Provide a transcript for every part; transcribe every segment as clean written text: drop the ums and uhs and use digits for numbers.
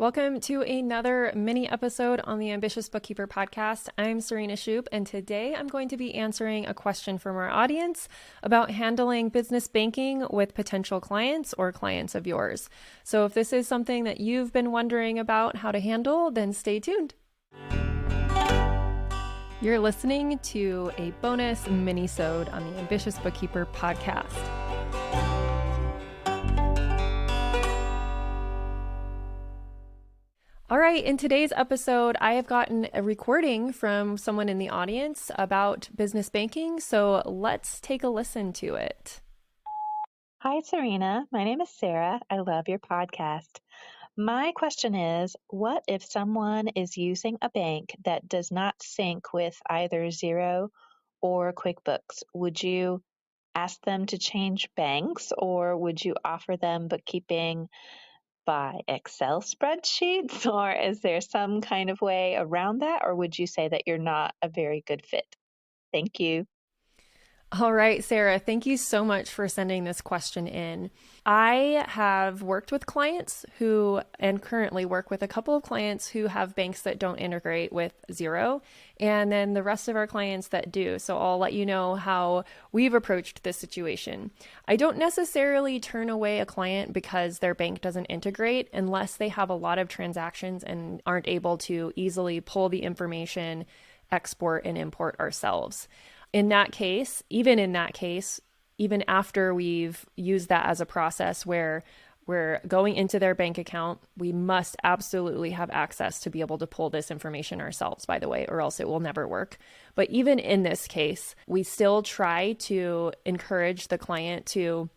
Welcome to another mini episode on the Ambitious Bookkeeper podcast. I'm Serena Shoup, and today I'm going to be answering a question from our audience about handling business banking with potential clients or clients of yours. So if this is something that you've been wondering about how to handle, then stay tuned. You're listening to a bonus minisode on the Ambitious Bookkeeper podcast. All right, in today's episode, I have gotten a recording from someone in the audience about business banking, so let's take a listen to it. Hi, Serena. My name is Sarah. I love your podcast. My question is, what if someone is using a bank that does not sync with either Xero or Quickbooks? Would you ask them to change banks, or would you offer them bookkeeping by Excel spreadsheets, or is there some kind of way around that, or would you say that you're not a very good fit? Thank you. All right, Sarah, thank you so much for sending this question in. I have worked with clients and currently work with a couple of clients who have banks that don't integrate with Xero, and then the rest of our clients that do. So I'll let you know how we've approached this situation. I don't necessarily turn away a client because their bank doesn't integrate unless they have a lot of transactions and aren't able to easily pull the information, export and import ourselves. In that case, even after we've used that as a process where we're going into their bank account, we must absolutely have access to be able to pull this information ourselves, by the way, or else it will never work. But even in this case, we still try to encourage the client to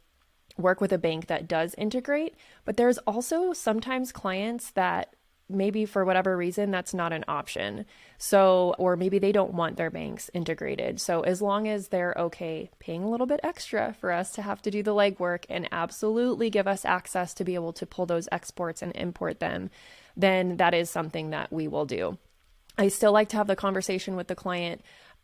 work with a bank that does integrate. But there's also sometimes clients that maybe for whatever reason, that's not an option. So, or maybe they don't want their banks integrated. So as long as they're okay paying a little bit extra for us to have to do the legwork and absolutely give us access to be able to pull those exports and import them, then that is something that we will do. I still like to have the conversation with the client,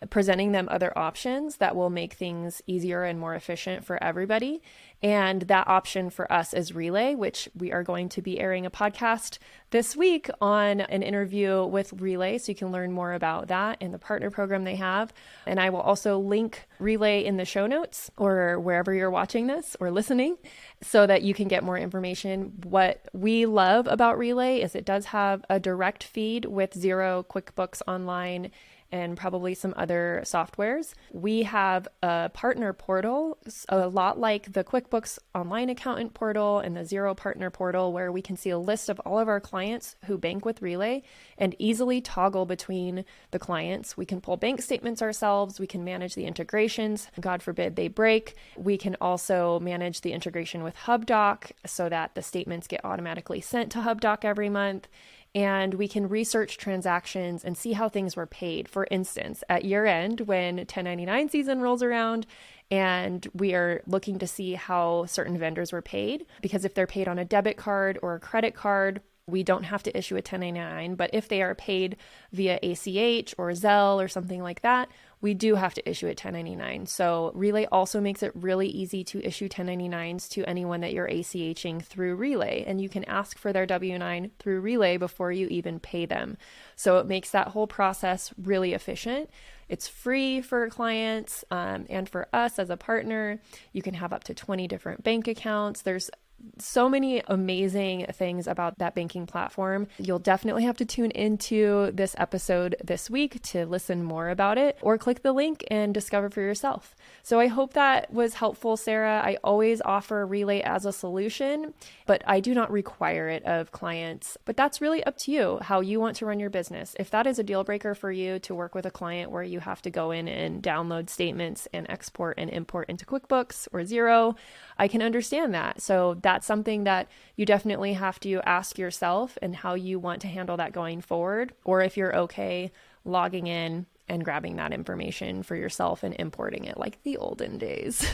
presenting them other options that will make things easier and more efficient for everybody. And that option for us is Relay, which we are going to be airing a podcast this week on an interview with Relay. So you can learn more about that and the partner program they have. And I will also link Relay in the show notes or wherever you're watching this or listening so that you can get more information. What we love about Relay is it does have a direct feed with Xero, QuickBooks Online, and probably some other softwares. We have a partner portal, a lot like the QuickBooks Online Accountant portal and the Xero Partner portal, where we can see a list of all of our clients who bank with Relay and easily toggle between the clients. We can pull bank statements ourselves. We can manage the integrations. God forbid they break. We can also manage the integration with HubDoc so that the statements get automatically sent to HubDoc every month. And we can research transactions and see how things were paid. For instance, at year end, when 1099 season rolls around and we are looking to see how certain vendors were paid, because if they're paid on a debit card or a credit card, we don't have to issue a 1099, but if they are paid via ACH or Zelle or something like that, we do have to issue a 1099. So Relay also makes it really easy to issue 1099s to anyone that you're ACHing through Relay, and you can ask for their W-9 through Relay before you even pay them. So it makes that whole process really efficient. It's free for clients and for us as a partner. You can have up to 20 different bank accounts. There's so many amazing things about that banking platform. You'll definitely have to tune into this episode this week to listen more about it, or click the link and discover for yourself. So I hope that was helpful, Sarah. I always offer Relay as a solution, but I do not require it of clients. But that's really up to you, how you want to run your business. If that is a deal breaker for you to work with a client where you have to go in and download statements and export and import into QuickBooks or Xero, I can understand that. So that's something that you definitely have to ask yourself and how you want to handle that going forward, or if you're okay logging in and grabbing that information for yourself and importing it like the olden days.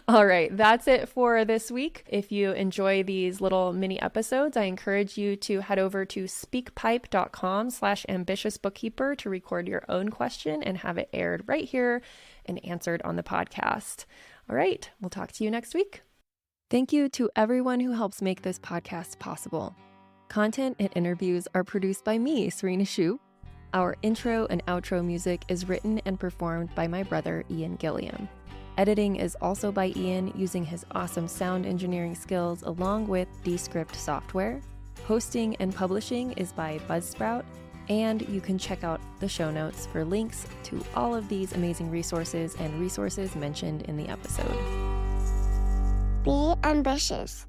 All right, that's it for this week. If you enjoy these little mini episodes, I encourage you to head over to speakpipe.com/ambitiousbookkeeper to record your own question and have it aired right here and answered on the podcast. All right, we'll talk to you next week. Thank you to everyone who helps make this podcast possible. Content and interviews are produced by me, Serena Shu. Our intro and outro music is written and performed by my brother, Ian Gilliam. Editing is also by Ian using his awesome sound engineering skills along with Descript software. Hosting and publishing is by Buzzsprout, and you can check out the show notes for links to all of these amazing resources and resources mentioned in the episode. Be ambitious.